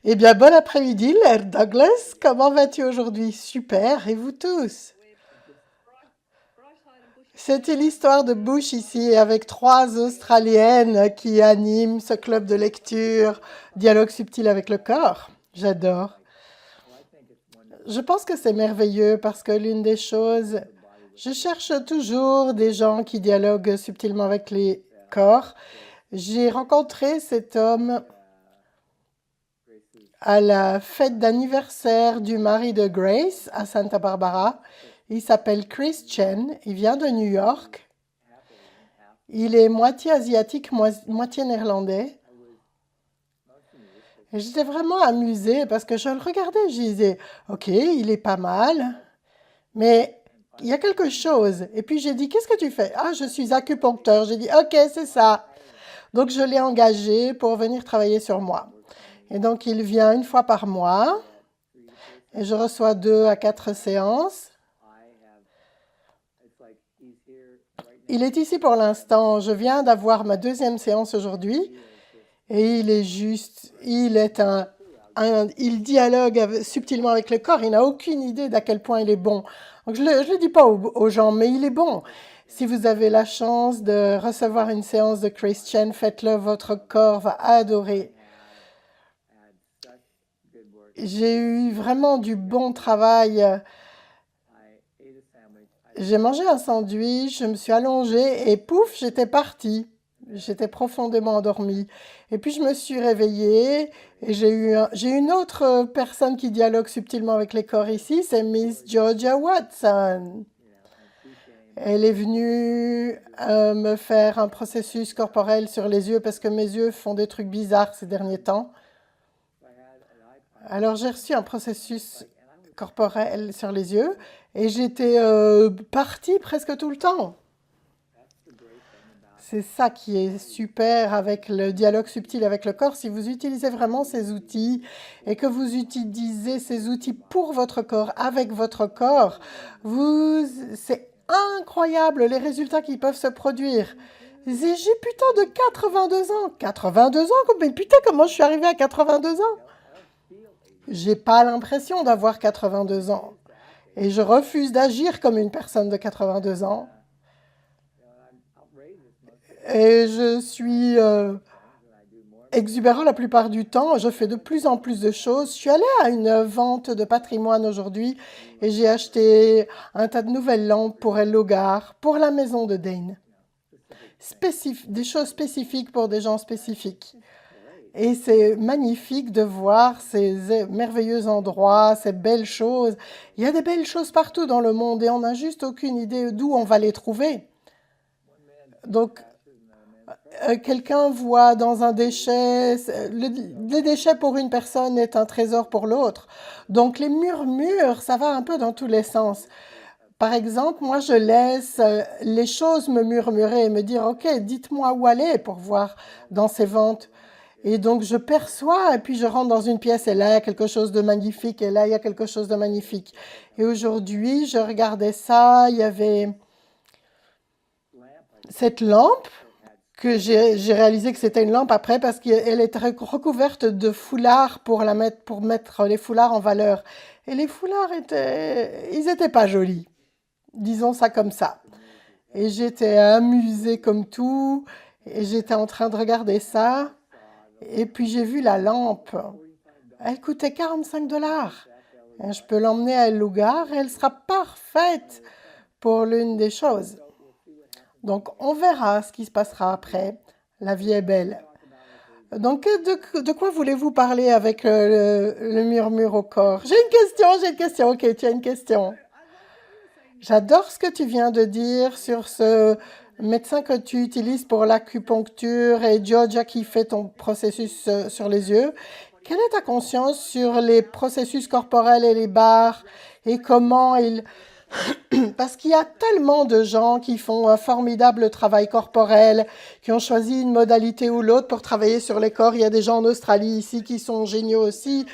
Eh bien, bon après-midi, Laird Douglas. Comment vas-tu aujourd'hui? Super. Et vous tous? C'était l'histoire de Bush ici, avec trois Australiennes qui animent ce club de lecture, dialogue subtil avec le corps. J'adore. Je pense que c'est merveilleux parce que l'une des choses, je cherche toujours des gens qui dialoguent subtilement avec les corps. J'ai rencontré cet homme à la fête d'anniversaire du mari de Grace à Santa Barbara. Il s'appelle Chris Chen, il vient de New York. Il est moitié asiatique, moitié néerlandais. Et j'étais vraiment amusée parce que je le regardais, je disais, OK, il est pas mal, mais il y a quelque chose. Et puis j'ai dit, qu'est-ce que tu fais? Ah, je suis acupuncteur. J'ai dit, OK, c'est ça. Donc je l'ai engagé pour venir travailler sur moi. Et donc il vient une fois par mois et je reçois 2 à 4 séances. Il est ici pour l'instant. Je viens d'avoir ma deuxième séance aujourd'hui et il est juste, il est il dialogue subtilement avec le corps. Il n'a aucune idée d'à quel point il est bon. Donc je le dis pas aux gens, mais il est bon. Si vous avez la chance de recevoir une séance de Christian, faites-le. Votre corps va adorer. J'ai eu vraiment du bon travail. J'ai mangé un sandwich, je me suis allongée et pouf, j'étais partie. J'étais profondément endormie. Et puis je me suis réveillée et j'ai une autre personne qui dialogue subtilement avec les corps ici, c'est Miss Georgia Watson. Elle est venue me faire un processus corporel sur les yeux parce que mes yeux font des trucs bizarres ces derniers temps. Alors j'ai reçu un processus corporel sur les yeux et j'étais partie presque tout le temps. C'est ça qui est super avec le dialogue subtil avec le corps. Si vous utilisez vraiment ces outils et que vous utilisez ces outils pour votre corps, avec votre corps, c'est incroyable les résultats qui peuvent se produire. J'ai putain de 82 ans. 82 ans? Mais putain, comment je suis arrivée à 82 ans? J'ai pas l'impression d'avoir 82 ans. Et je refuse d'agir comme une personne de 82 ans. Et je suis exubérant la plupart du temps. Je fais de plus en plus de choses. Je suis allée à une vente de patrimoine aujourd'hui et j'ai acheté un tas de nouvelles lampes pour Ellogar, pour la maison de Dane. Des choses spécifiques pour des gens spécifiques. Et c'est magnifique de voir ces merveilleux endroits, ces belles choses. Il y a des belles choses partout dans le monde et on n'a juste aucune idée d'où on va les trouver. Donc, quelqu'un voit dans un déchet, le déchet pour une personne est un trésor pour l'autre. Donc, les murmures, ça va un peu dans tous les sens. Par exemple, moi, je laisse les choses me murmurer et me dire, OK, dites-moi où aller pour voir dans ces ventes. Et donc, je perçois, et puis je rentre dans une pièce, et là, il y a quelque chose de magnifique, et là, il y a quelque chose de magnifique. Et aujourd'hui, je regardais ça, il y avait cette lampe, que j'ai réalisé que c'était une lampe après, parce qu'elle était recouverte de foulards pour mettre les foulards en valeur. Et les foulards ils étaient pas jolis, disons ça comme ça. Et j'étais amusée comme tout, et j'étais en train de regarder ça. Et puis j'ai vu la lampe. Elle coûtait 45 $. Et je peux l'emmener à Ellugar et elle sera parfaite pour l'une des choses. Donc on verra ce qui se passera après. La vie est belle. Donc de quoi voulez-vous parler avec le murmure au corps? J'ai une question. Ok, tu as une question. J'adore ce que tu viens de dire sur ce médecin que tu utilises pour l'acupuncture et Georgia qui fait ton processus sur les yeux. Quelle est ta conscience sur les processus corporels et les barres et comment ils... Parce qu'il y a tellement de gens qui font un formidable travail corporel, qui ont choisi une modalité ou l'autre pour travailler sur les corps. Il y a des gens en Australie ici qui sont géniaux aussi.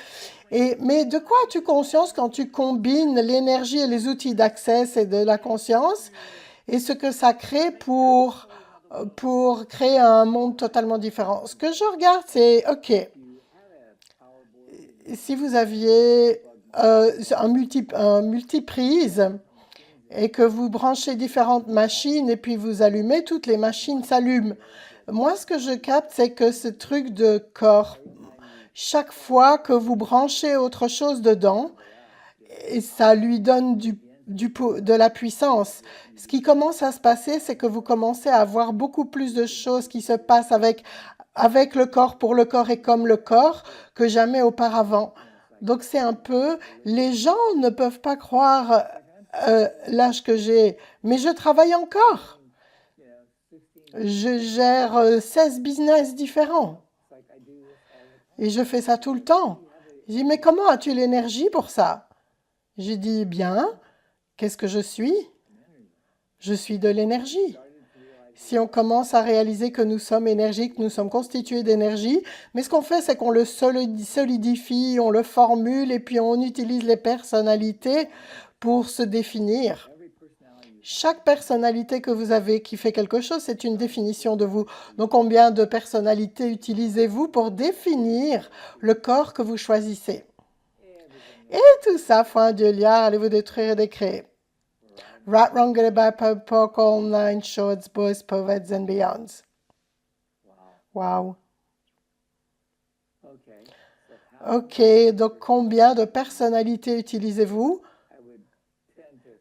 Mais de quoi as-tu conscience quand tu combines l'énergie et les outils d'accès et de la conscience et ce que ça crée pour créer un monde totalement différent? Ce que je regarde, c'est, OK, si vous aviez un multiprise et que vous branchez différentes machines et puis vous allumez, toutes les machines s'allument. Moi, ce que je capte, c'est que ce truc de corps, chaque fois que vous branchez autre chose dedans, et ça lui donne de la puissance. Ce qui commence à se passer, c'est que vous commencez à avoir beaucoup plus de choses qui se passent avec le corps, pour le corps et comme le corps, que jamais auparavant. Donc c'est un peu, les gens ne peuvent pas croire l'âge que j'ai, mais je travaille encore. Je gère 16 business différents et je fais ça tout le temps. Je dis, mais comment as-tu l'énergie pour ça? J'ai dit, bien, qu'est-ce que je suis? Je suis de l'énergie. Si on commence à réaliser que nous sommes énergiques, nous sommes constitués d'énergie, mais ce qu'on fait, c'est qu'on le solidifie, on le formule et puis on utilise les personnalités pour se définir. Chaque personnalité que vous avez qui fait quelque chose, c'est une définition de vous. Donc, combien de personnalités utilisez-vous pour définir le corps que vous choisissez? Et tout ça, foi Dieu liard, allez-vous détruire et décréer. Rat, wrong, good, bad, poke, all nine shorts, boys, poets and beyonds. Wow. Ok, donc combien de personnalités utilisez-vous?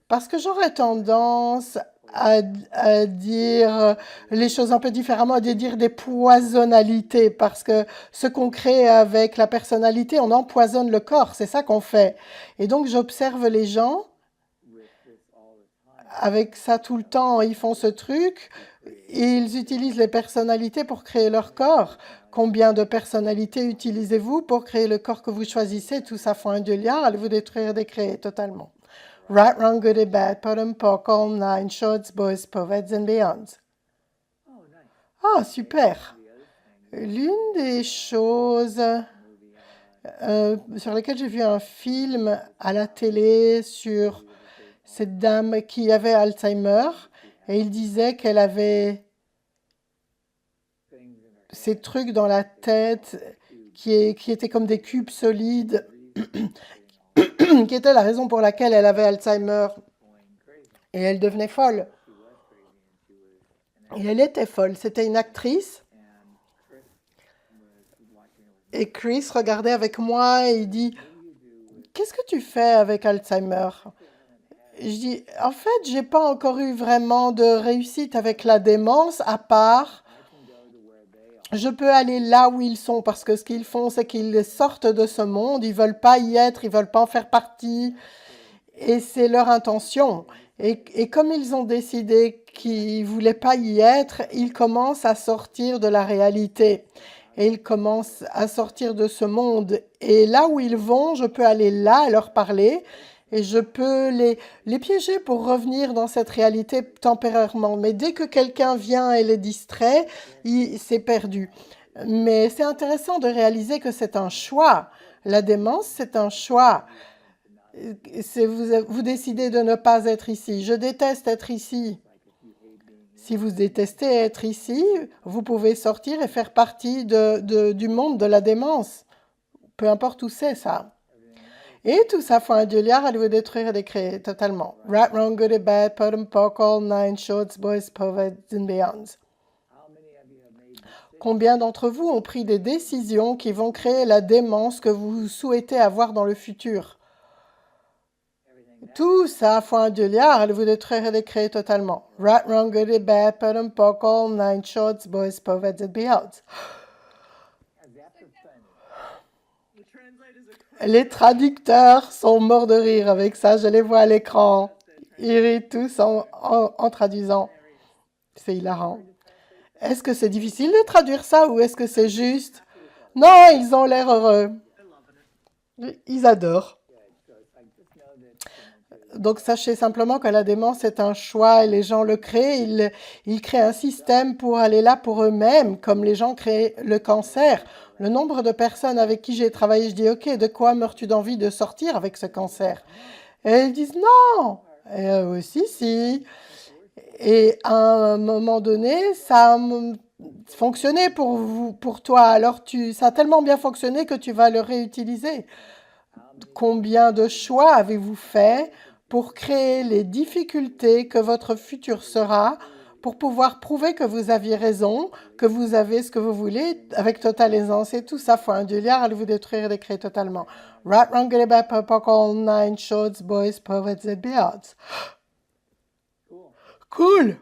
Parce que j'aurais tendance à dire les choses un peu différemment, à dire des poisonnalités, parce que ce qu'on crée avec la personnalité, on empoisonne le corps, c'est ça qu'on fait. Et donc j'observe les gens avec ça tout le temps, ils font ce truc, ils utilisent les personnalités pour créer leur corps. Combien de personnalités utilisez-vous pour créer le corps que vous choisissez? Tout ça fait un Dieu liard, allez-vous détruire et décréer totalement. Right, wrong, good and bad, bottom, pock, all nine, shorts, boys, poets and beyonds. Ah, super. L'une des choses sur lesquelles j'ai vu un film à la télé sur cette dame qui avait Alzheimer et il disait qu'elle avait ces trucs dans la tête qui étaient comme des cubes solides, qui était la raison pour laquelle elle avait Alzheimer. Et elle devenait folle. Et elle était folle. C'était une actrice. Et Chris regardait avec moi et il dit, qu'est-ce que tu fais avec Alzheimer? Je dis, en fait, j'ai pas encore eu vraiment de réussite avec la démence, à part, je peux aller là où ils sont, parce que ce qu'ils font, c'est qu'ils sortent de ce monde, ils veulent pas y être, ils veulent pas en faire partie, et c'est leur intention. Et comme ils ont décidé qu'ils voulaient pas y être, ils commencent à sortir de la réalité. Et ils commencent à sortir de ce monde. Et là où ils vont, je peux aller là, leur parler, et je peux les piéger pour revenir dans cette réalité temporairement. Mais dès que quelqu'un vient et les distrait, c'est perdu. Mais c'est intéressant de réaliser que c'est un choix. La démence, c'est un choix. Vous décidez de ne pas être ici. Je déteste être ici. Si vous détestez être ici, vous pouvez sortir et faire partie du monde de la démence. Peu importe où c'est, ça. Et tout ça, foi un Dieu liard, allez vous détruire et décréer totalement. Right, wrong, good and bad, bottom, pock, all nine, shorts, boys, poets and beyonds. Combien d'entre vous ont pris des décisions qui vont créer la démence que vous souhaitez avoir dans le futur? Tout ça, foi un Dieu liard, allez vous détruire et décréer totalement. Right, wrong, good and bad, bottom, pock, all nine, shorts, boys, poets and beyonds. Les traducteurs sont morts de rire avec ça, je les vois à l'écran. Ils rient tous en traduisant. C'est hilarant. Est-ce que c'est difficile de traduire ça ou est-ce que c'est juste? Non, ils ont l'air heureux. Ils adorent. Donc sachez simplement que la démence est un choix et les gens le créent. Ils créent un système pour aller là pour eux-mêmes, comme les gens créent le cancer. Le nombre de personnes avec qui j'ai travaillé, je dis, OK, de quoi meurs-tu d'envie de sortir avec ce cancer? Et ils disent, non. Et si. Et à un moment donné, ça fonctionné pour vous, pour toi. Alors ça a tellement bien fonctionné que tu vas le réutiliser. Combien de choix avez-vous fait pour créer les difficultés que votre futur sera, pour pouvoir prouver que vous aviez raison, que vous avez ce que vous voulez avec totale aisance et tout ça, faut un Dieu allez vous détruire et décréer totalement. Rat, wrong, get it back, pop, all nine shorts, boys, poets and beyonds. Cool!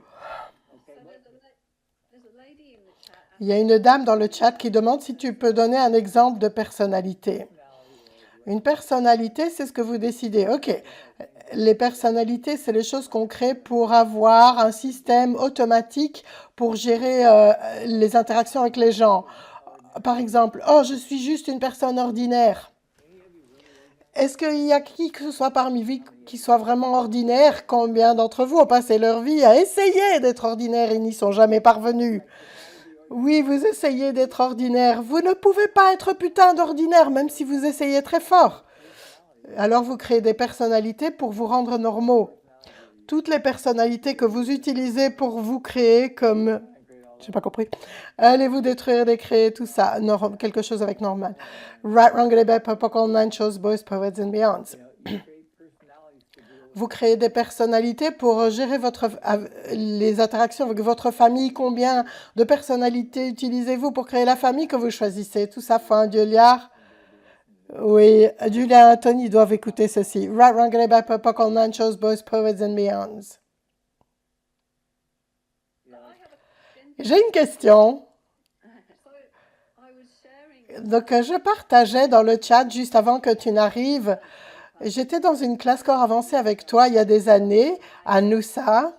Il y a une dame dans le chat qui demande si tu peux donner un exemple de personnalité. Une personnalité, c'est ce que vous décidez. OK. Les personnalités, c'est les choses qu'on crée pour avoir un système automatique pour gérer les interactions avec les gens. Par exemple, oh, je suis juste une personne ordinaire. Est-ce qu'il y a qui que ce soit parmi vous qui soit vraiment ordinaire? Combien d'entre vous ont passé leur vie à essayer d'être ordinaire et n'y sont jamais parvenus? Oui, vous essayez d'être ordinaire. Vous ne pouvez pas être putain d'ordinaire, même si vous essayez très fort. Alors vous créez des personnalités pour vous rendre normaux. Toutes les personnalités que vous utilisez pour vous créer comme... J'ai pas compris. Allez-vous détruire, décréer, tout ça. Quelque chose avec normal. Right, wrong, get back, pop, nine shows, boys, poets and beyonds. Vous créez des personnalités pour gérer les interactions avec votre famille. Combien de personnalités utilisez-vous pour créer la famille que vous choisissez? Tout ça, fin, Dieu liard. Oui, Julia et Anthony doivent écouter ceci. Right, wrong, get back, pop, nine shows, boys, poets and beyonds. J'ai une question. Donc, je partageais dans le chat juste avant que tu n'arrives. J'étais dans une classe corps avancé avec toi il y a des années à Noosa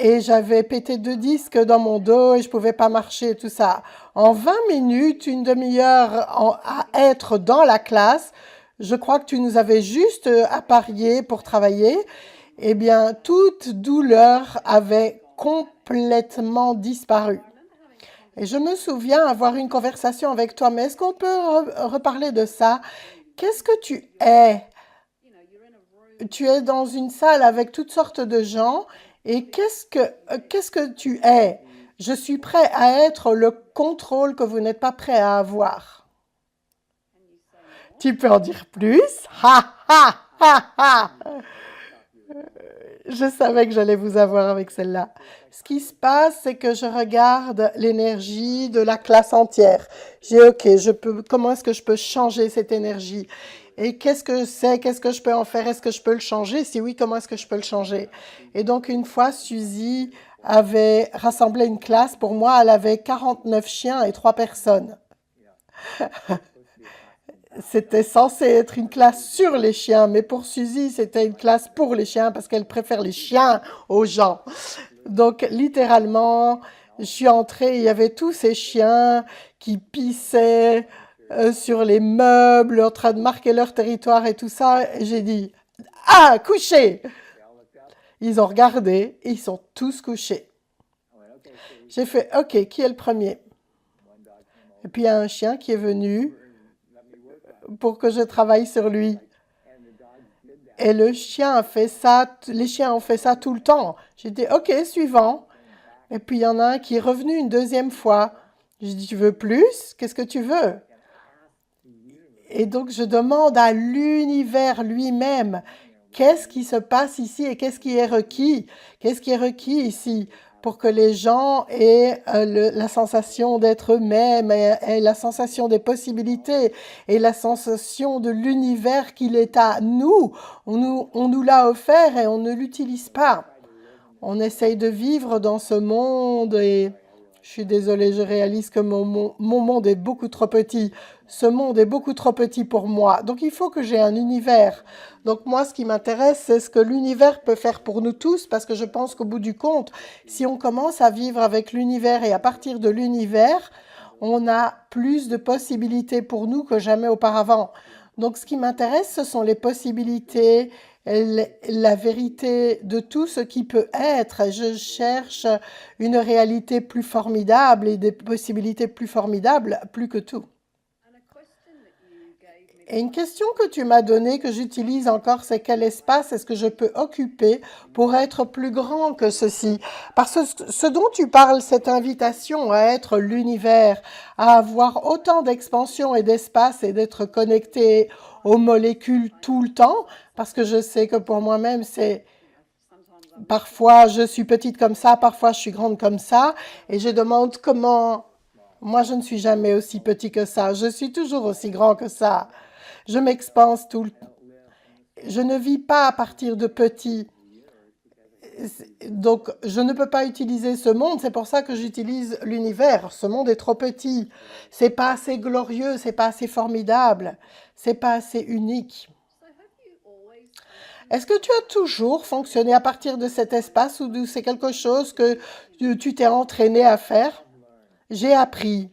et j'avais pété 2 disques dans mon dos et je pouvais pas marcher et tout ça. En 20 minutes, une demi-heure à être dans la classe, je crois que tu nous avais juste apparié pour travailler. Eh bien, toute douleur avait complètement disparu. Et je me souviens avoir eu une conversation avec toi, mais est-ce qu'on peut reparler de ça? Qu'est-ce que tu es? Tu es dans une salle avec toutes sortes de gens et qu'est-ce que tu es? Je suis prêt à être le contrôle que vous n'êtes pas prêt à avoir. Tu peux en dire plus? Ha ha ha ha! Je savais que j'allais vous avoir avec celle-là. Ce qui se passe, c'est que je regarde l'énergie de la classe entière. J'ai OK, comment est-ce que je peux changer cette énergie? Et qu'est-ce que c'est? Qu'est-ce que je peux en faire? Est-ce que je peux le changer? Si oui, comment est-ce que je peux le changer? Et donc, une fois, Suzy avait rassemblé une classe. Pour moi, elle avait 49 chiens et 3 personnes. C'était censé être une classe sur les chiens, mais pour Suzy, c'était une classe pour les chiens parce qu'elle préfère les chiens aux gens. Donc, littéralement, je suis entrée, il y avait tous ces chiens qui pissaient sur les meubles, en train de marquer leur territoire et tout ça. Et j'ai dit, ah, couchez! Ils ont regardé et ils sont tous couchés. J'ai fait, OK, qui est le premier? Et puis, il y a un chien qui est venu pour que je travaille sur lui. Et le chien a fait ça, les chiens ont fait ça tout le temps. J'ai dit, OK, suivant. Et puis, il y en a un qui est revenu une deuxième fois. J'ai dit, tu veux plus? Qu'est-ce que tu veux? Et donc, je demande à l'univers lui-même, qu'est-ce qui se passe ici et qu'est-ce qui est requis? Qu'est-ce qui est requis ici pour que les gens aient la sensation d'être eux-mêmes et la sensation des possibilités et la sensation de l'univers qu'il est à nous. On nous l'a offert et on ne l'utilise pas. On essaye de vivre dans ce monde et je suis désolée, je réalise que mon monde est beaucoup trop petit. Ce monde est beaucoup trop petit pour moi. Donc il faut que j'ai un univers. Donc moi, ce qui m'intéresse, c'est ce que l'univers peut faire pour nous tous, parce que je pense qu'au bout du compte, si on commence à vivre avec l'univers et à partir de l'univers, on a plus de possibilités pour nous que jamais auparavant. Donc ce qui m'intéresse, ce sont les possibilités, la vérité de tout ce qui peut être. Je cherche une réalité plus formidable et des possibilités plus formidables, plus que tout. Et une question que tu m'as donnée, que j'utilise encore, c'est quel espace est-ce que je peux occuper pour être plus grand que ceci? Parce que ce dont tu parles, cette invitation à être l'univers, à avoir autant d'expansion et d'espace et d'être connecté aux molécules tout le temps, parce que je sais que pour moi-même, c'est parfois je suis petite comme ça, parfois je suis grande comme ça, et je demande comment. Moi, je ne suis jamais aussi petit que ça. Je suis toujours aussi grand que ça. Je m'expanse tout le Je ne vis pas à partir de petit. Donc, je ne peux pas utiliser ce monde. C'est pour ça que j'utilise l'univers. Ce monde est trop petit. C'est pas assez glorieux, c'est pas assez formidable, c'est pas assez unique. Est-ce que tu as toujours fonctionné à partir de cet espace ou c'est quelque chose que tu t'es entraîné à faire? J'ai appris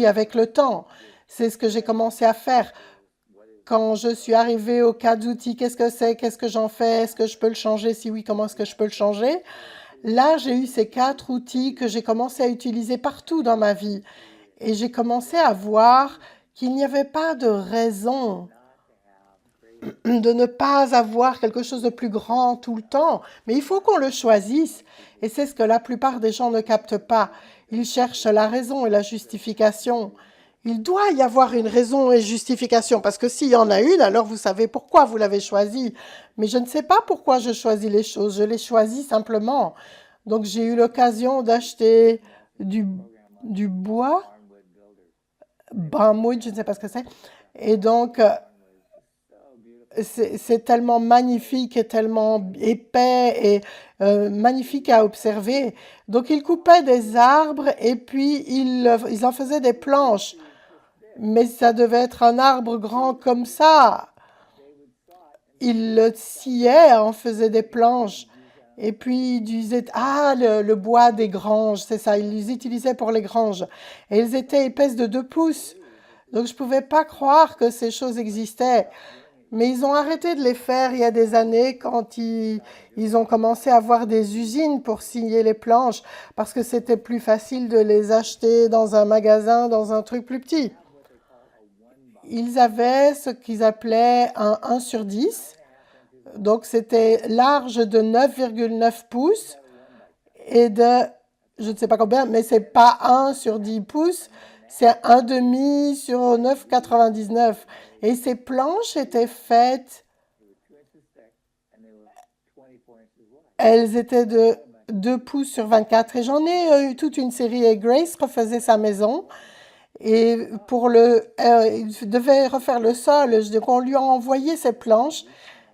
avec le temps. C'est ce que j'ai commencé à faire. Quand je suis arrivée au cas d'outils, qu'est-ce que c'est? Qu'est-ce que j'en fais? Est-ce que je peux le changer? Si oui, comment est-ce que je peux le changer? Là, j'ai eu ces 4 outils que j'ai commencé à utiliser partout dans ma vie. Et j'ai commencé à voir qu'il n'y avait pas de raison de ne pas avoir quelque chose de plus grand tout le temps. Mais il faut qu'on le choisisse. Et c'est ce que la plupart des gens ne captent pas. Ils cherchent la raison et la justification. Il doit y avoir une raison et justification, parce que s'il y en a une, alors vous savez pourquoi vous l'avez choisi. Mais je ne sais pas pourquoi je choisis les choses, je les choisis simplement. Donc j'ai eu l'occasion d'acheter du, du bois, bambou, je ne sais pas ce que c'est. Et donc, c'est tellement magnifique et tellement épais et magnifique à observer. Donc ils coupaient des arbres et puis ils en faisaient des planches. Mais ça devait être un arbre grand comme ça. Ils le sciaient, en faisaient des planches. Et puis ils disaient, ah, le bois des granges, c'est ça, ils les utilisaient pour les granges. Et ils étaient épaisses de 2 pouces. Donc je ne pouvais pas croire que ces choses existaient. Mais ils ont arrêté de les faire il y a des années quand ils ont commencé à avoir des usines pour scier les planches, parce que c'était plus facile de les acheter dans un magasin, dans un truc plus petit. Ils avaient ce qu'ils appelaient un 1 sur 10. Donc, c'était large de 9,9 pouces et de, je ne sais pas combien, mais c'est pas 1 sur 10 pouces, c'est un demi sur 9,99. Et ces planches étaient faites, elles étaient de 2 pouces sur 24. Et j'en ai eu toute une série. Et Grace refaisait sa maison. Et il devait refaire le sol. Donc on lui a envoyé ces planches.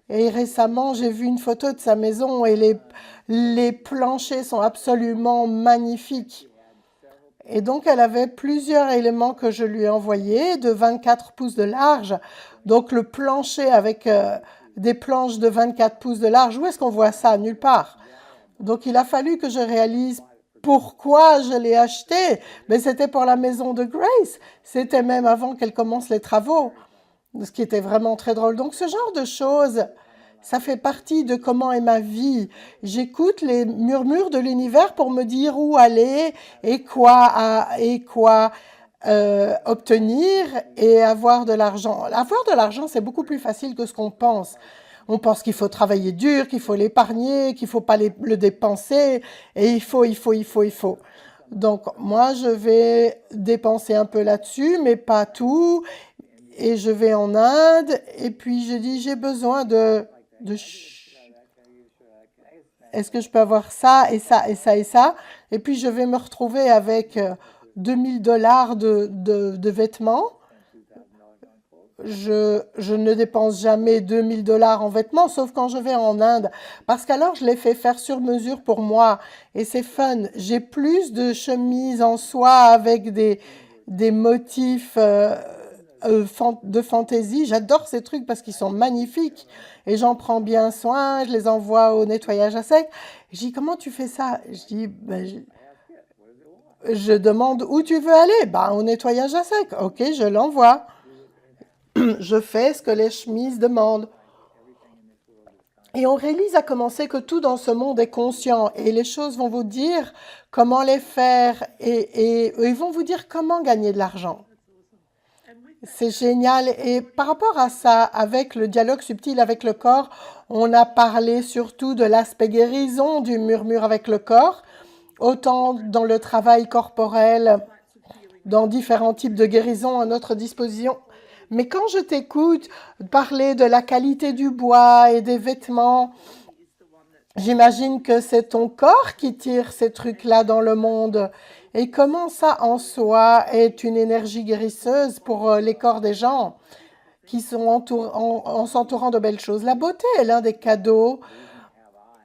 Et récemment, j'ai vu une photo de sa maison et les planchers sont absolument magnifiques. Et donc, elle avait plusieurs éléments que je lui ai envoyés, de 24 pouces de large. Donc, le plancher avec des planches de 24 pouces de large, où est-ce qu'on voit ça? Nulle part. Donc, il a fallu que je réalise pourquoi je l'ai acheté. Mais c'était pour la maison de Grace. C'était même avant qu'elle commence les travaux, ce qui était vraiment très drôle. Donc, ce genre de choses, ça fait partie de comment est ma vie. J'écoute les murmures de l'univers pour me dire où aller et quoi obtenir et avoir de l'argent. Avoir de l'argent, c'est beaucoup plus facile que ce qu'on pense. On pense qu'il faut travailler dur, qu'il faut l'épargner, qu'il ne faut pas le dépenser, et il faut. Donc, moi, je vais dépenser un peu là-dessus, mais pas tout. Et je vais en Inde, et puis je dis, j'ai besoin de est-ce que je peux avoir ça et ça et ça et ça? Et puis je vais me retrouver avec 2 000 $ de vêtements. Je ne dépense jamais 2 000 $ en vêtements, sauf quand je vais en Inde. Parce qu'alors, je les fais faire sur mesure pour moi. Et c'est fun. J'ai plus de chemises en soie avec des motifs de fantaisie. J'adore ces trucs parce qu'ils sont magnifiques. Et j'en prends bien soin. Je les envoie au nettoyage à sec. Je dis, comment tu fais ça? Je dis, ben, je demande où tu veux aller. Ben, au nettoyage à sec. Ok, je l'envoie. Je fais ce que les chemises demandent. Et on réalise à commencer que tout dans ce monde est conscient et les choses vont vous dire comment les faire et ils vont vous dire comment gagner de l'argent. C'est génial. Et par rapport à ça, avec le dialogue subtil avec le corps, on a parlé surtout de l'aspect guérison du murmure avec le corps, autant dans le travail corporel, dans différents types de guérison à notre disposition. Mais quand je t'écoute parler de la qualité du bois et des vêtements, j'imagine que c'est ton corps qui tire ces trucs-là dans le monde. Et comment ça en soi est une énergie guérisseuse pour les corps des gens qui sont en s'entourant de belles choses. La beauté est l'un des cadeaux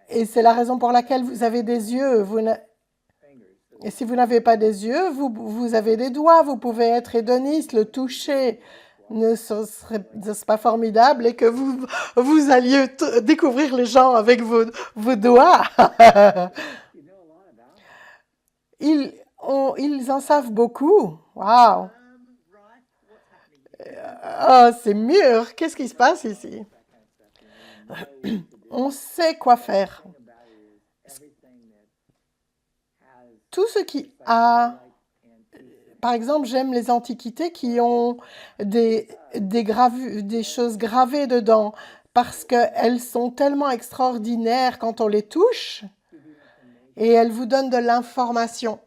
et c'est la raison pour laquelle vous avez des yeux. Et si vous n'avez pas des yeux, vous avez des doigts, vous pouvez être hédoniste, le toucher. Ne serait-ce pas formidable et que vous alliez découvrir les gens avec vos doigts. Ils en savent beaucoup. Waouh! Oh, c'est mûr. Qu'est-ce qui se passe ici? On sait quoi faire. Tout ce qui a... Par exemple, j'aime les antiquités qui ont des choses gravées dedans parce qu'elles sont tellement extraordinaires quand on les touche et elles vous donnent de l'information.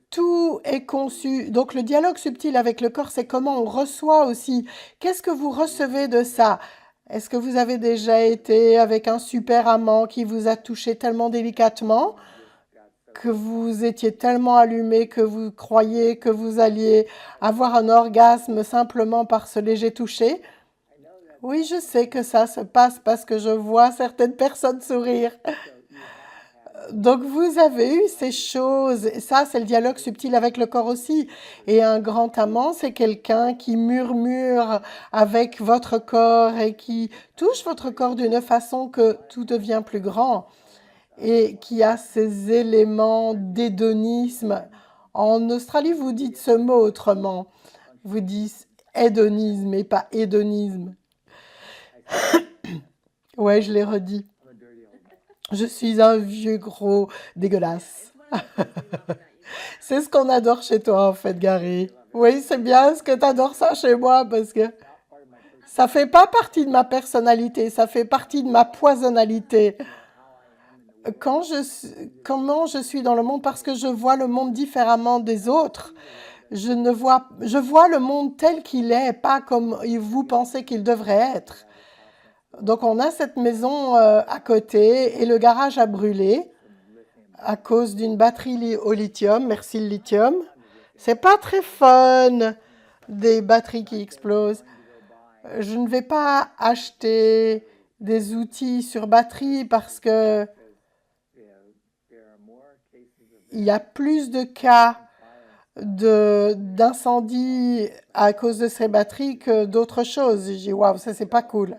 Tout est conçu. Donc le dialogue subtil avec le corps, c'est comment on reçoit aussi. Qu'est-ce que vous recevez de ça? Est-ce que vous avez déjà été avec un super amant qui vous a touché tellement délicatement que vous étiez tellement allumé que vous croyez que vous alliez avoir un orgasme simplement par ce léger toucher? Oui, je sais que ça se passe parce que je vois certaines personnes sourire. Donc vous avez eu ces choses, et ça c'est le dialogue subtil avec le corps aussi. Et un grand amant, c'est quelqu'un qui murmure avec votre corps et qui touche votre corps d'une façon que tout devient plus grand et qui a ces éléments d'hédonisme. En Australie, vous dites ce mot autrement. Vous dites hédonisme et pas hédonisme. Ouais, je l'ai redit. Je suis un vieux gros dégueulasse. C'est ce qu'on adore chez toi, en fait, Gary. Oui, c'est bien ce que tu adores ça chez moi parce que ça fait pas partie de ma personnalité, ça fait partie de ma poisonnalité. Comment je suis dans le monde parce que je vois le monde différemment des autres. Je vois le monde tel qu'il est, pas comme vous pensez qu'il devrait être. Donc on a cette maison à côté et le garage a brûlé à cause d'une batterie au lithium. Merci le lithium. C'est pas très fun des batteries qui explosent. Je ne vais pas acheter des outils sur batterie parce que il y a plus de cas d'incendie à cause de ces batteries que d'autres choses. J'ai dit, waouh, ça c'est pas cool.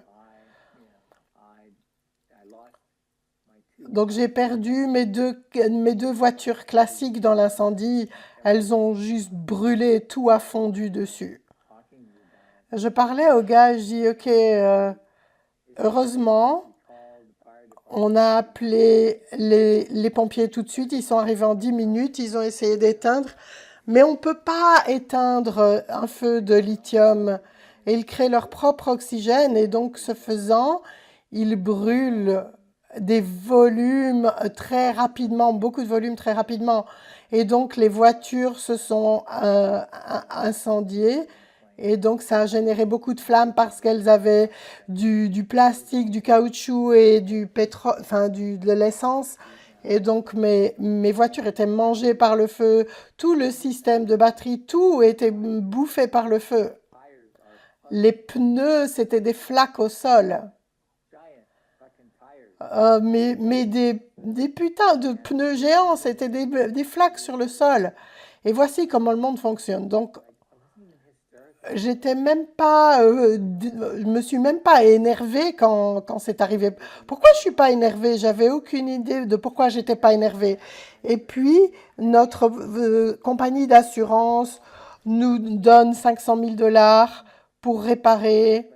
Donc j'ai perdu mes deux voitures classiques dans l'incendie. Elles ont juste brûlé, tout a fondu dessus. Je parlais au gars, je dis, ok, heureusement, on a appelé les pompiers tout de suite. Ils sont arrivés en 10 minutes, ils ont essayé d'éteindre. Mais on ne peut pas éteindre un feu de lithium. Et ils créent leur propre oxygène et donc, ce faisant, ils brûlent des volumes très rapidement, beaucoup de volumes très rapidement. Et donc, les voitures se sont incendiées. Et donc, ça a généré beaucoup de flammes parce qu'elles avaient du plastique, du caoutchouc et du pétrole, enfin, de l'essence. Et donc, mes voitures étaient mangées par le feu. Tout le système de batterie, tout était bouffé par le feu. Les pneus, c'était des flaques au sol. Mais des putains de pneus géants, c'était des flaques sur le sol. Et voici comment le monde fonctionne. Donc, j'étais même pas, je me suis même pas énervée quand c'est arrivé. Pourquoi je suis pas énervée? J'avais aucune idée de pourquoi j'étais pas énervée. Et puis, notre compagnie d'assurance nous donne 500 000 dollars pour réparer,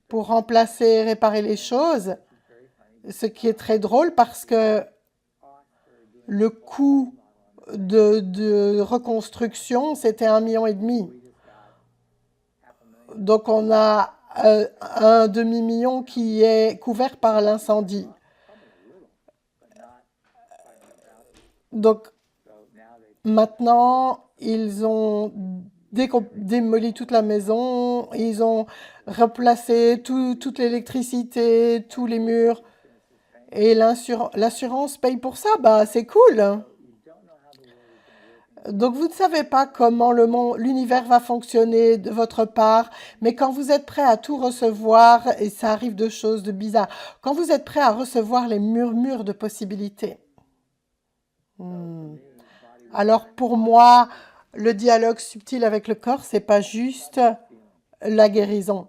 pour remplacer, réparer les choses. Ce qui est très drôle parce que le coût de reconstruction, c'était 1,5 million. Donc on a un demi-million qui est couvert par l'incendie. Donc maintenant, ils ont démoli toute la maison, ils ont replacé toute l'électricité, tous les murs, et l'assurance paye pour ça. Bah, c'est cool. Donc vous ne savez pas comment l'univers va fonctionner de votre part, mais quand vous êtes prêt à tout recevoir, et ça arrive de choses de bizarres, quand vous êtes prêt à recevoir les murmures de possibilités. Hmm. Alors pour moi, le dialogue subtil avec le corps, c'est pas juste la guérison.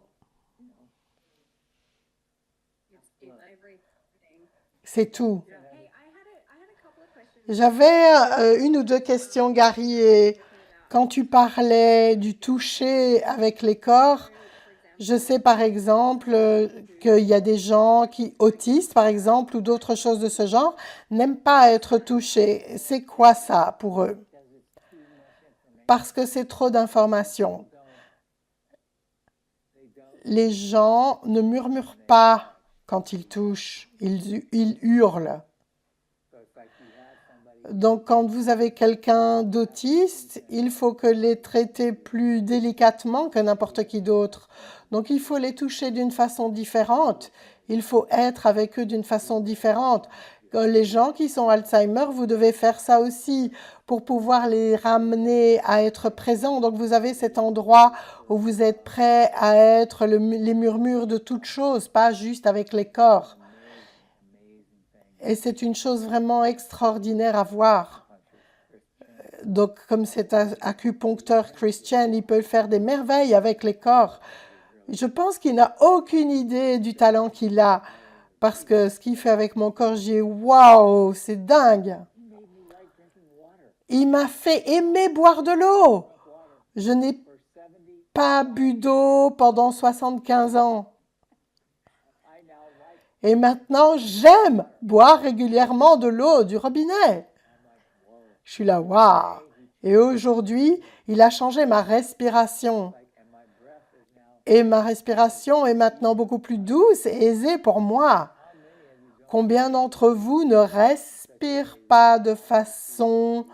C'est tout. J'avais une ou deux questions, Gary, et quand tu parlais du toucher avec les corps, je sais par exemple qu'il y a des gens qui, autistes par exemple, ou d'autres choses de ce genre, n'aiment pas être touchés. C'est quoi ça pour eux? Parce que c'est trop d'informations. Les gens ne murmurent pas quand ils touchent, ils hurlent. Donc, quand vous avez quelqu'un d'autiste, il faut que les traiter plus délicatement que n'importe qui d'autre. Donc, il faut les toucher d'une façon différente. Il faut être avec eux d'une façon différente. Les gens qui sont Alzheimer, vous devez faire ça aussi pour pouvoir les ramener à être présents. Donc, vous avez cet endroit où vous êtes prêt à être les murmures de toutes choses, pas juste avec les corps. Et c'est une chose vraiment extraordinaire à voir. Donc, comme cet acupuncteur Christian, il peut faire des merveilles avec les corps. Je pense qu'il n'a aucune idée du talent qu'il a. Parce que ce qu'il fait avec mon corps, j'ai waouh, c'est dingue. Il m'a fait aimer boire de l'eau. Je n'ai pas bu d'eau pendant 75 ans. Et maintenant, j'aime boire régulièrement de l'eau du robinet. Je suis là, waouh! Et aujourd'hui, il a changé ma respiration. Et ma respiration est maintenant beaucoup plus douce et aisée pour moi. Combien d'entre vous ne respirent pas de façon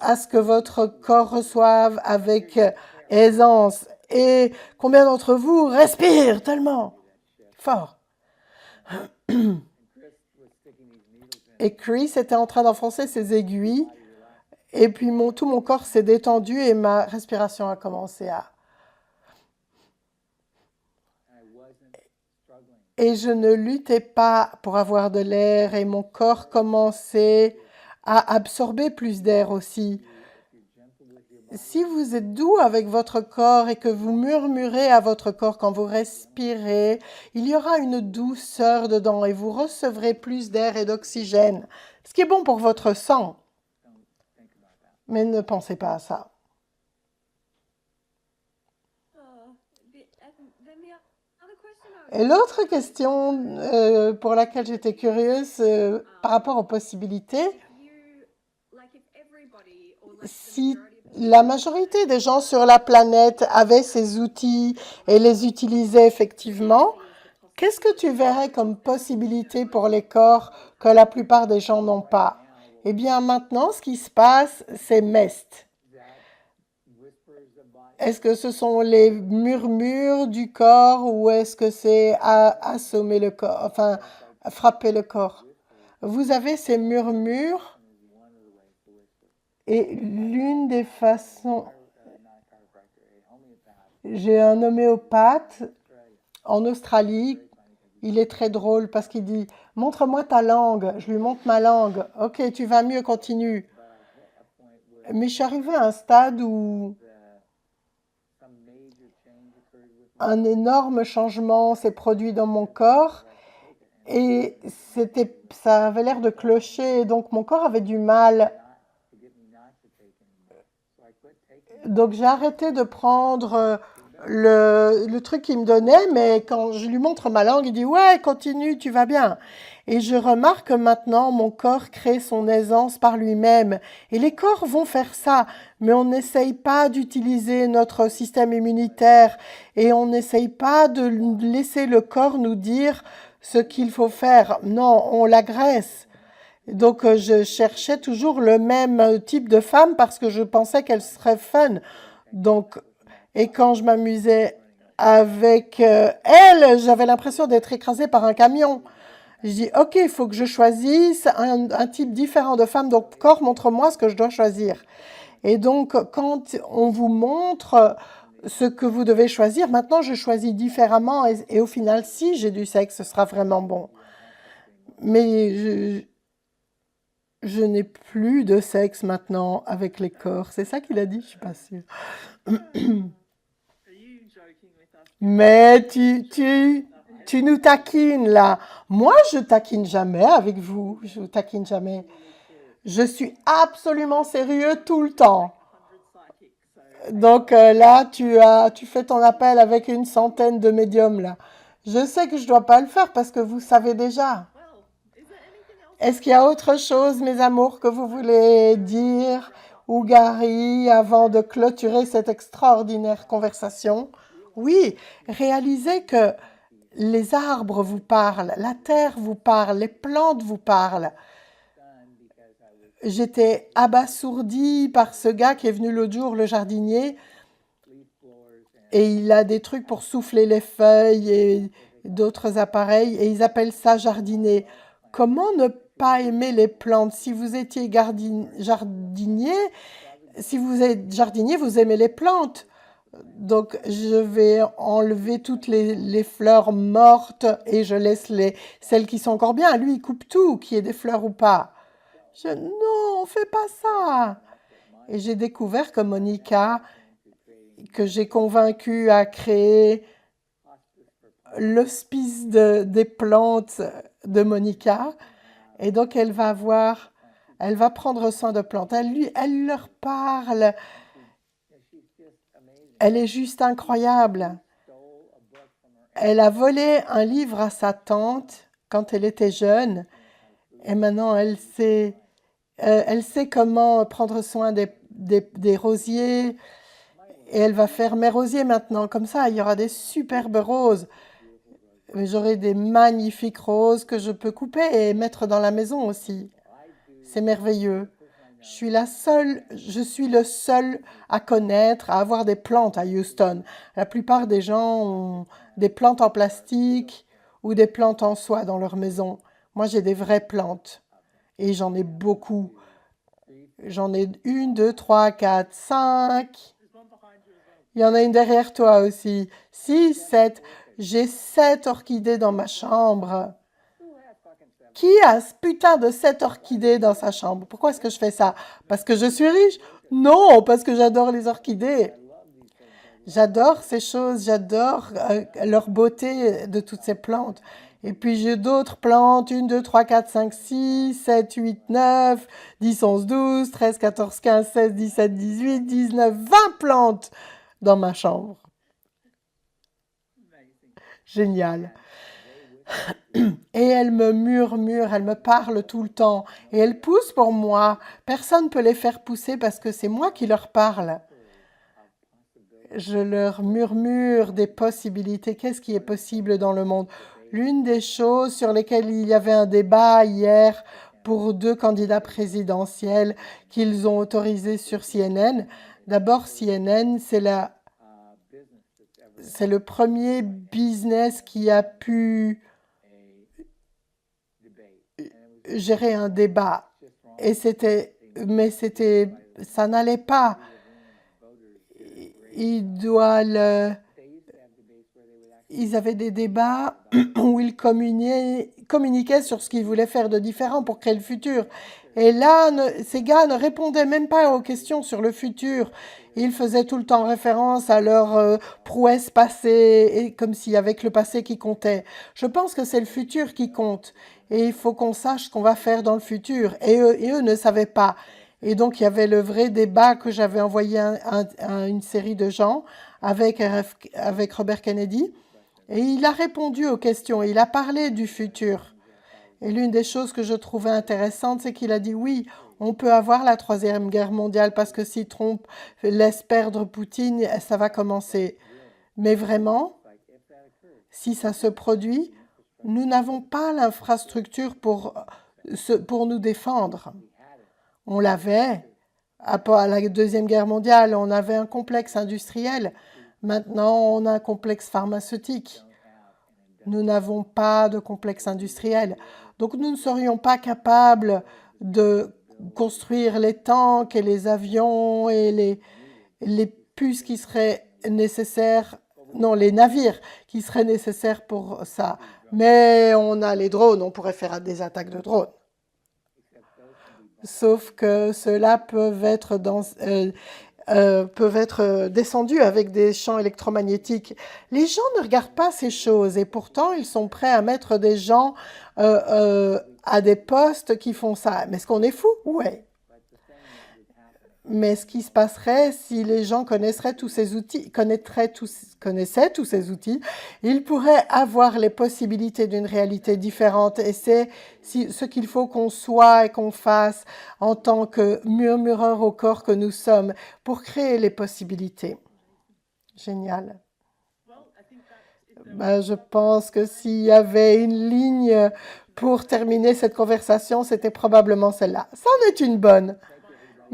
à ce que votre corps reçoive avec aisance? Et combien d'entre vous respirent tellement fort? Et Chris était en train d'enfoncer ses aiguilles. Et puis tout mon corps s'est détendu et ma respiration a commencé à... Et je ne luttais pas pour avoir de l'air et mon corps commençait à absorber plus d'air aussi. Si vous êtes doux avec votre corps et que vous murmurez à votre corps quand vous respirez, il y aura une douceur dedans et vous recevrez plus d'air et d'oxygène, ce qui est bon pour votre sang. Mais ne pensez pas à ça. Et l'autre question pour laquelle j'étais curieuse par rapport aux possibilités, si la majorité des gens sur la planète avaient ces outils et les utilisaient effectivement, qu'est-ce que tu verrais comme possibilité pour les corps que la plupart des gens n'ont pas? Eh bien maintenant, ce qui se passe, c'est MEST. Est-ce que ce sont les murmures du corps ou est-ce que c'est assommer le corps, enfin frapper le corps? Vous avez ces murmures et l'une des façons... J'ai un homéopathe en Australie, il est très drôle parce qu'il dit « Montre-moi ta langue ». Je lui montre ma langue. « Ok, tu vas mieux, continue ». Mais je suis arrivée à un stade où un énorme changement s'est produit dans mon corps et ça avait l'air de clocher, donc mon corps avait du mal. Donc j'ai arrêté de prendre le truc qu'il me donnait, mais quand je lui montre ma langue, il dit ouais, continue, tu vas bien. Et je remarque que maintenant, mon corps crée son aisance par lui-même. Et les corps vont faire ça, mais on n'essaye pas d'utiliser notre système immunitaire et on n'essaye pas de laisser le corps nous dire ce qu'il faut faire. Non, on l'agresse. Donc, je cherchais toujours le même type de femme parce que je pensais qu'elle serait fun. Donc, et quand je m'amusais avec elle, j'avais l'impression d'être écrasée par un camion. Je dis, ok, il faut que je choisisse un type différent de femme. Donc, corps, montre-moi ce que je dois choisir. Et donc, quand on vous montre ce que vous devez choisir, maintenant, je choisis différemment. Et au final, si j'ai du sexe, ce sera vraiment bon. Mais je n'ai plus de sexe maintenant avec les corps. C'est ça qu'il a dit, je suis pas sûre. Mais tu nous taquines là. Moi, je taquine jamais avec vous. Je vous taquine jamais. Je suis absolument sérieux tout le temps. Donc là, tu fais ton appel avec une centaine de médiums là. Je sais que je dois pas le faire parce que vous savez déjà. Est-ce qu'il y a autre chose, mes amours, que vous voulez dire ou Gary avant de clôturer cette extraordinaire conversation? Oui, réalisez que les arbres vous parlent, la terre vous parle, les plantes vous parlent. J'étais abasourdie par ce gars qui est venu l'autre jour, le jardinier, et il a des trucs pour souffler les feuilles et d'autres appareils, et ils appellent ça jardiner. Comment ne pas aimer les plantes? Si vous étiez jardinier, si vous êtes jardinier, vous aimez les plantes. Donc, je vais enlever toutes les fleurs mortes et je laisse celles qui sont encore bien. Lui, il coupe tout, qu'il y ait des fleurs ou pas. Non, on fait pas ça. Et j'ai découvert que Monica, que j'ai convaincue à créer l'hospice des plantes de Monica. Et donc, elle va prendre soin de plantes. Elle leur parle. Elle est juste incroyable. Elle a volé un livre à sa tante quand elle était jeune. Et maintenant, elle sait comment prendre soin des rosiers. Et elle va faire mes rosiers maintenant. Comme ça, il y aura des superbes roses. J'aurai des magnifiques roses que je peux couper et mettre dans la maison aussi. C'est merveilleux. Je suis le seul à connaître, à avoir des plantes à Houston. La plupart des gens ont des plantes en plastique ou des plantes en soie dans leur maison. Moi, j'ai des vraies plantes et j'en ai beaucoup. J'en ai une, deux, trois, quatre, cinq. Il y en a une derrière toi aussi. Six, sept. J'ai 7 orchidées dans ma chambre. Qui a ce putain de 7 orchidées dans sa chambre? Pourquoi est-ce que je fais ça? Parce que je suis riche? Non, parce que j'adore les orchidées. J'adore ces choses, j'adore leur beauté de toutes ces plantes. Et puis j'ai d'autres plantes, 1, 2, 3, 4, 5, 6, 7, 8, 9, 10, 11, 12, 13, 14, 15, 16, 17, 18, 19, 20 plantes dans ma chambre. Génial. Et elle me murmure, elle me parle tout le temps. Et elle pousse pour moi. Personne ne peut les faire pousser parce que c'est moi qui leur parle. Je leur murmure des possibilités. Qu'est-ce qui est possible dans le monde? L'une des choses sur lesquelles il y avait un débat hier pour 2 candidats présidentiels qu'ils ont autorisés sur CNN. D'abord, CNN, c'est le premier business qui a pu gérer un débat. Ça n'allait pas. Il doit le, ils avaient des débats où ils communiquaient sur ce qu'ils voulaient faire de différent pour créer le futur. Et là, ces gars ne répondaient même pas aux questions sur le futur. Ils faisaient tout le temps référence à leur prouesse passée, et comme s'il y avait que le passé qui comptait. Je pense que c'est le futur qui compte. Et il faut qu'on sache ce qu'on va faire dans le futur. Et eux ne savaient pas. Et donc, il y avait le vrai débat que j'avais envoyé à une série de gens avec Robert Kennedy. Et il a répondu aux questions, il a parlé du futur. Et l'une des choses que je trouvais intéressante, c'est qu'il a dit oui, on peut avoir la Troisième Guerre mondiale parce que si Trump laisse perdre Poutine, ça va commencer. Mais vraiment, si ça se produit, nous n'avons pas l'infrastructure pour nous défendre. On l'avait à la Deuxième Guerre mondiale, on avait un complexe industriel. Maintenant, on a un complexe pharmaceutique. Nous n'avons pas de complexe industriel. Donc, nous ne serions pas capables de construire les tanks et les avions et les puces qui seraient nécessaires, non, les navires qui seraient nécessaires pour ça. Mais on a les drones, on pourrait faire des attaques de drones. Sauf que ceux-là peuvent être descendus avec des champs électromagnétiques. Les gens ne regardent pas ces choses et pourtant ils sont prêts à mettre des gens à des postes qui font ça. Mais est-ce qu'on est fou? Ouais. Mais ce qui se passerait si les gens connaissaient tous ces outils, connaissaient tous ces outils, ils pourraient avoir les possibilités d'une réalité différente. Et c'est ce qu'il faut qu'on soit et qu'on fasse en tant que murmureurs au corps que nous sommes pour créer les possibilités. Génial. Ben, je pense que s'il y avait une ligne pour terminer cette conversation, c'était probablement celle-là. Ça en est une bonne.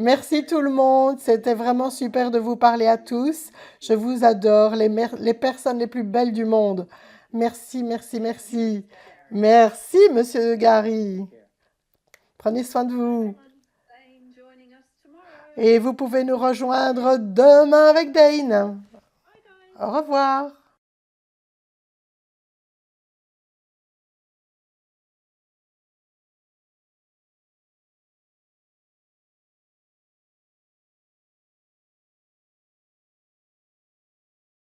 Merci tout le monde, c'était vraiment super de vous parler à tous. Je vous adore, les personnes les plus belles du monde. Merci, merci, merci. Merci, Monsieur Gary. Prenez soin de vous. Et vous pouvez nous rejoindre demain avec Dane. Au revoir.